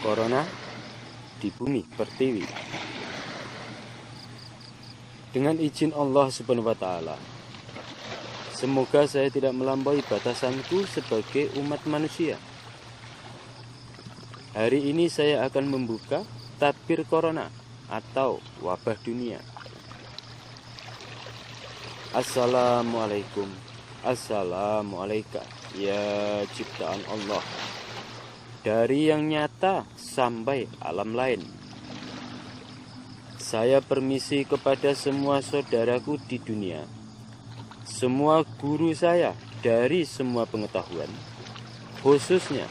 Corona di bumi pertiwi. Dengan izin Allah Subhanahu wa Ta'ala, semoga saya tidak melampaui batasanku sebagai umat manusia. Hari ini saya akan membuka tabir corona atau wabah dunia. Assalamualaikum, assalamualaikum, ya ciptaan Allah, dari yang nyata sampai alam lain. Saya permisi kepada semua saudaraku di dunia, semua guru saya dari semua pengetahuan, khususnya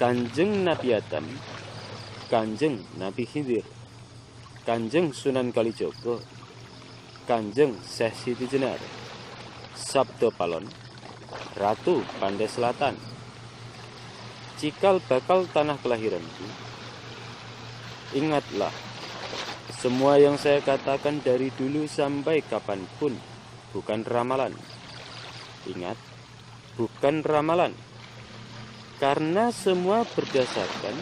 Kanjeng Nabi Adam, Kanjeng Nabi Khidir, Kanjeng Sunan Kalijogo, Kanjeng Syekh Siti Jenar, Sabdo Palon, Ratu Pandai Selatan, cikal bakal tanah kelahiranku. Ingatlah, semua yang saya katakan dari dulu sampai kapanpun bukan ramalan. Ingat, bukan ramalan, karena semua berdasarkan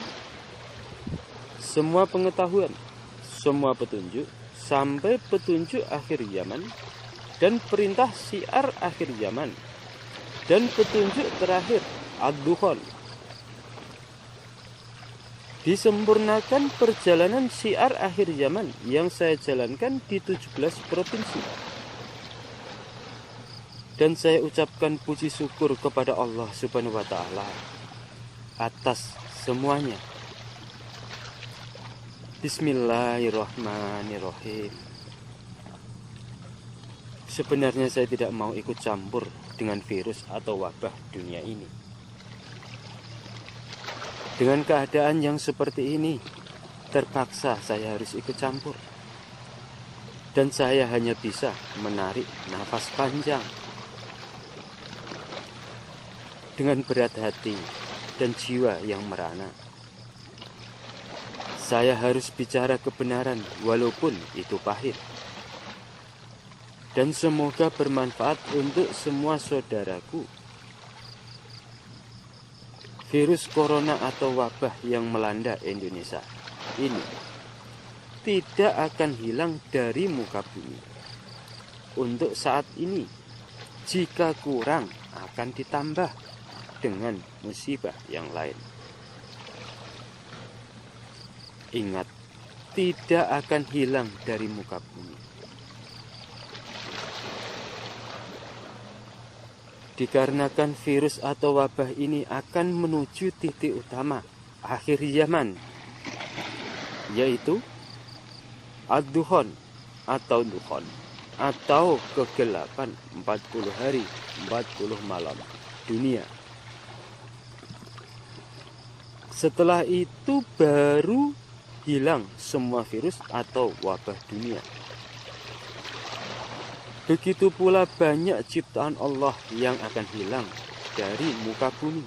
semua pengetahuan, semua petunjuk sampai petunjuk akhir zaman, dan perintah syiar akhir zaman, dan petunjuk terakhir ad-dukhon. Disempurnakan perjalanan syiar akhir zaman yang saya jalankan di 17 provinsi. Dan saya ucapkan puji syukur kepada Allah Subhanahu wa Ta'ala atas semuanya. Bismillahirrahmanirrahim. Sebenarnya saya tidak mau ikut campur dengan virus atau wabah dunia ini. Dengan keadaan yang seperti ini, terpaksa saya harus ikut campur. Dan saya hanya bisa menarik nafas panjang dengan berat hati dan jiwa yang merana. Saya harus bicara kebenaran walaupun itu pahit. Dan semoga bermanfaat untuk semua saudaraku. Virus corona atau wabah yang melanda Indonesia ini tidak akan hilang dari muka bumi. Untuk saat ini, jika kurang akan ditambah dengan musibah yang lain. Ingat, tidak akan hilang dari muka bumi. Dikarenakan virus atau wabah ini akan menuju titik utama akhir zaman, yaitu ad-dukhon atau dukhon, atau kegelapan 40 hari 40 malam dunia. Setelah itu baru hilang semua virus atau wabah dunia. Begitu pula banyak ciptaan Allah yang akan hilang dari muka bumi.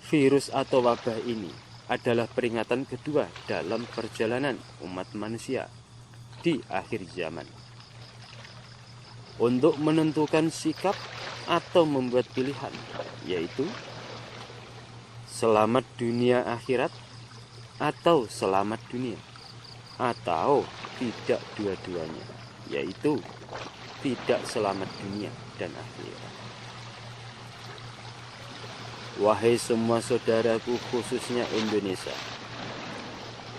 Virus atau wabah ini adalah peringatan kedua dalam perjalanan umat manusia di akhir zaman. Untuk menentukan sikap atau membuat pilihan, yaitu selamat dunia akhirat atau selamat dunia, atau tidak dua-duanya, yaitu tidak selamat dunia dan akhirat. Wahai semua saudaraku, khususnya Indonesia,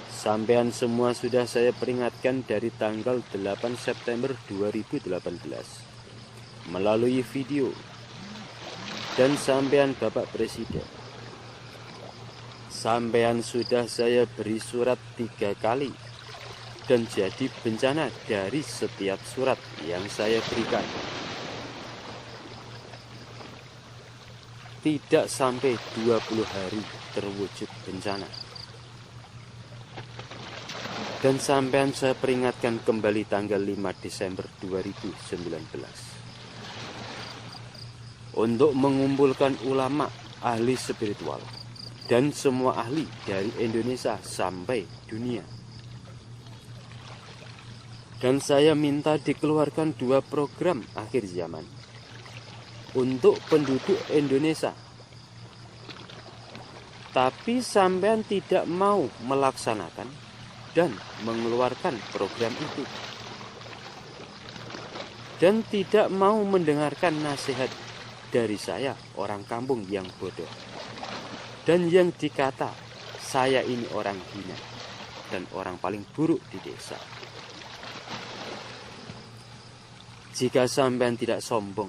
sampean semua sudah saya peringatkan dari tanggal 8 September 2018 melalui video, dan sampean Bapak Presiden, sampean sudah saya beri surat 3 kali, dan jadi bencana dari setiap surat yang saya berikan. Tidak sampai 20 hari terwujud bencana. Dan sampean saya peringatkan kembali tanggal 5 Desember 2019. Untuk mengumpulkan ulama, ahli spiritual, dan semua ahli dari Indonesia sampai dunia. Dan saya minta dikeluarkan 2 program akhir zaman untuk penduduk Indonesia. Tapi sampean tidak mau melaksanakan dan mengeluarkan program itu. Dan tidak mau mendengarkan nasihat dari saya, orang kampung yang bodoh. Dan yang dikata, saya ini orang hina dan orang paling buruk di desa. Jika sampean tidak sombong,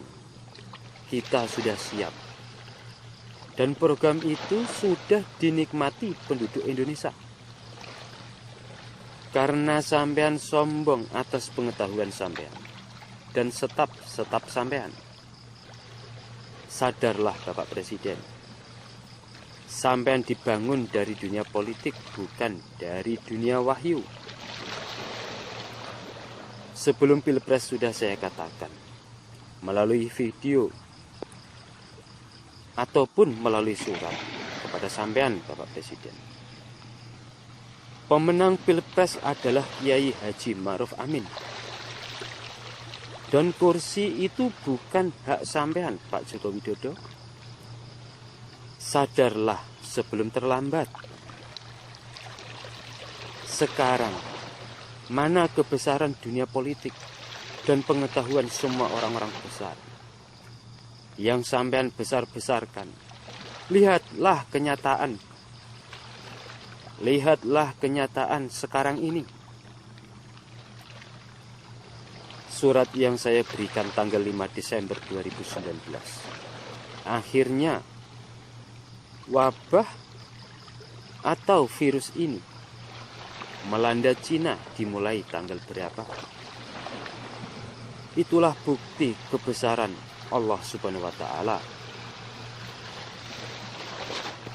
kita sudah siap. Dan program itu sudah dinikmati penduduk Indonesia. Karena sampean sombong atas pengetahuan sampean dan setap sampean. Sadarlah Bapak Presiden. Sampean dibangun dari dunia politik, bukan dari dunia wahyu. Sebelum Pilpres sudah saya katakan, melalui video ataupun melalui surat kepada sampean Bapak Presiden. Pemenang Pilpres adalah Kiai Haji Ma'ruf Amin. Dan kursi itu bukan hak sampean Pak Joko Widodo. Sadarlah sebelum terlambat. Sekarang, mana kebesaran dunia politik dan pengetahuan semua orang-orang besar yang sampean besar-besarkan? Lihatlah kenyataan. Lihatlah kenyataan sekarang ini. Surat yang saya berikan tanggal 5 Desember 2019. Akhirnya, wabah atau virus ini melanda Cina dimulai tanggal berapa? Itulah bukti kebesaran Allah Subhanahu wa Ta'ala.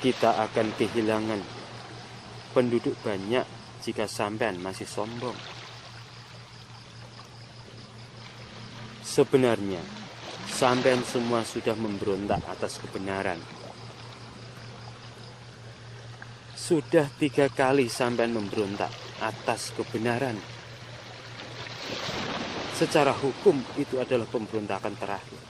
Kita akan kehilangan penduduk banyak jika sampean masih sombong. Sebenarnya, sampean semua sudah memberontak atas kebenaran. Sudah 3 kali sampean memberontak atas kebenaran. Secara hukum itu adalah pemberontakan terakhir.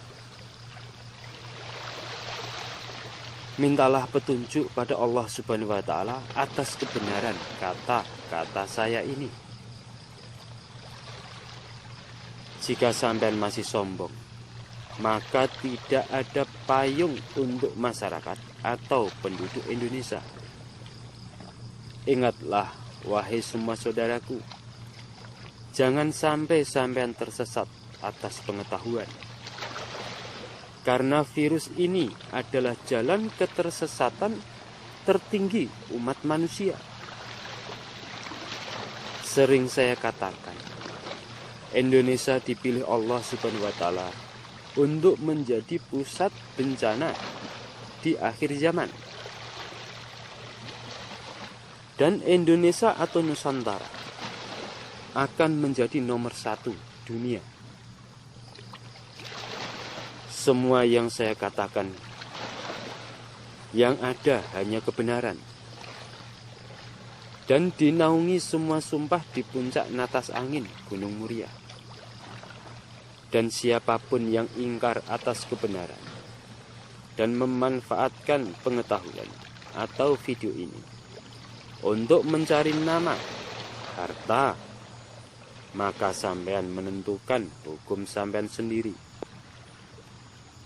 Mintalah petunjuk pada Allah Subhanahu wa Ta'ala atas kebenaran kata-kata saya ini. Jika sampean masih sombong, maka tidak ada payung untuk masyarakat atau penduduk Indonesia. Ingatlah, wahai semua saudaraku, jangan sampai sampean tersesat atas pengetahuan. Karena virus ini adalah jalan ketersesatan tertinggi umat manusia. Sering saya katakan, Indonesia dipilih Allah Subhanahu wa Ta'ala untuk menjadi pusat bencana di akhir zaman. Dan Indonesia atau Nusantara akan menjadi nomor 1 dunia. Semua yang saya katakan, yang ada hanya kebenaran. Dan dinaungi semua sumpah di puncak natas angin Gunung Muria. Dan siapapun yang ingkar atas kebenaran dan memanfaatkan pengetahuan atau video ini untuk mencari nama, harta, maka sampean menentukan hukum sampean sendiri.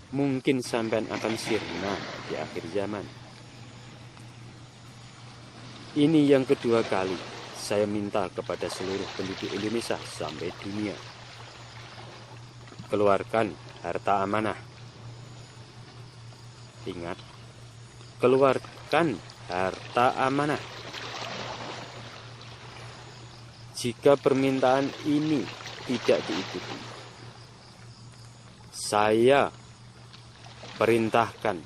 Mungkin sampean akan sirna di akhir zaman. Ini yang kedua kali saya minta kepada seluruh penduduk Indonesia sampai dunia. Keluarkan harta amanah. Ingat, keluarkan harta amanah. Jika permintaan ini tidak diikuti, saya perintahkan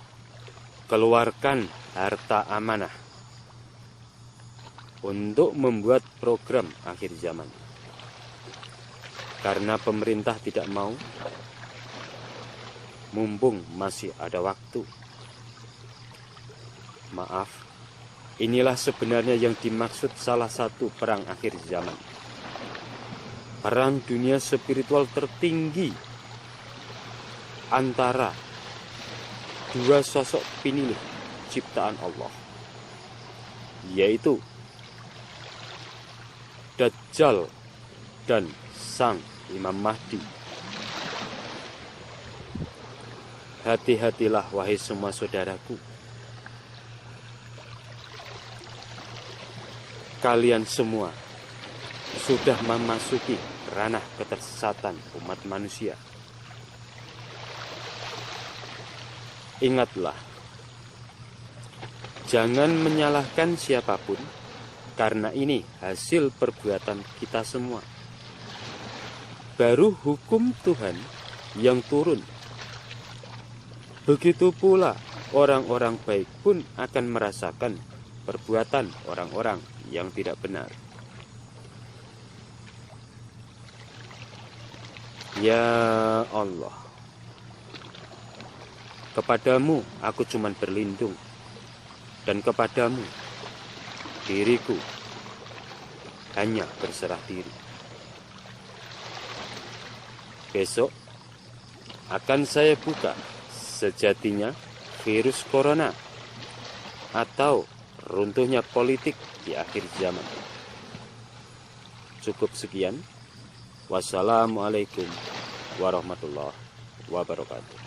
keluarkan harta amanah untuk membuat program akhir zaman. Karena pemerintah tidak mau, mumpung masih ada waktu. Maaf, inilah sebenarnya yang dimaksud salah satu perang akhir zaman. Perang dunia spiritual tertinggi antara dua sosok pinilih ciptaan Allah, yaitu Dajjal dan Sang Imam Mahdi. Hati-hatilah wahai semua saudaraku. Kalian semua sudah memasuki ranah ketersesatan umat manusia. Ingatlah, jangan menyalahkan siapapun, karena ini hasil perbuatan kita semua. Baru hukum Tuhan yang turun. Begitu pula orang-orang baik pun akan merasakan perbuatan orang-orang yang tidak benar. Ya Allah, kepadamu aku cuma berlindung, dan kepadamu diriku hanya berserah diri. Besok akan saya buka sejatinya virus corona atau runtuhnya politik di akhir zaman. Cukup sekian. Wassalamualaikum warahmatullahi wabarakatuh.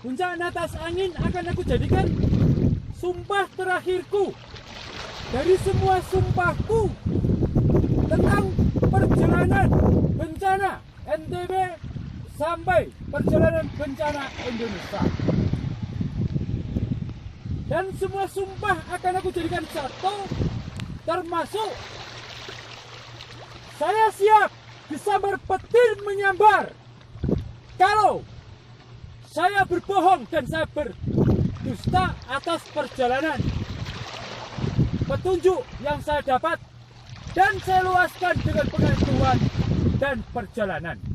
Puncak atas angin akan aku jadikan sumpah terakhirku dari semua sumpahku tentang perjalanan bencana NTB sampai perjalanan bencana Indonesia. Dan semua sumpah akan aku jadikan satu, termasuk saya siap disambar petir menyambar kalau saya berbohong dan saya berdusta atas perjalanan petunjuk yang saya dapat dan saya luaskan dengan pengetahuan dan perjalanan.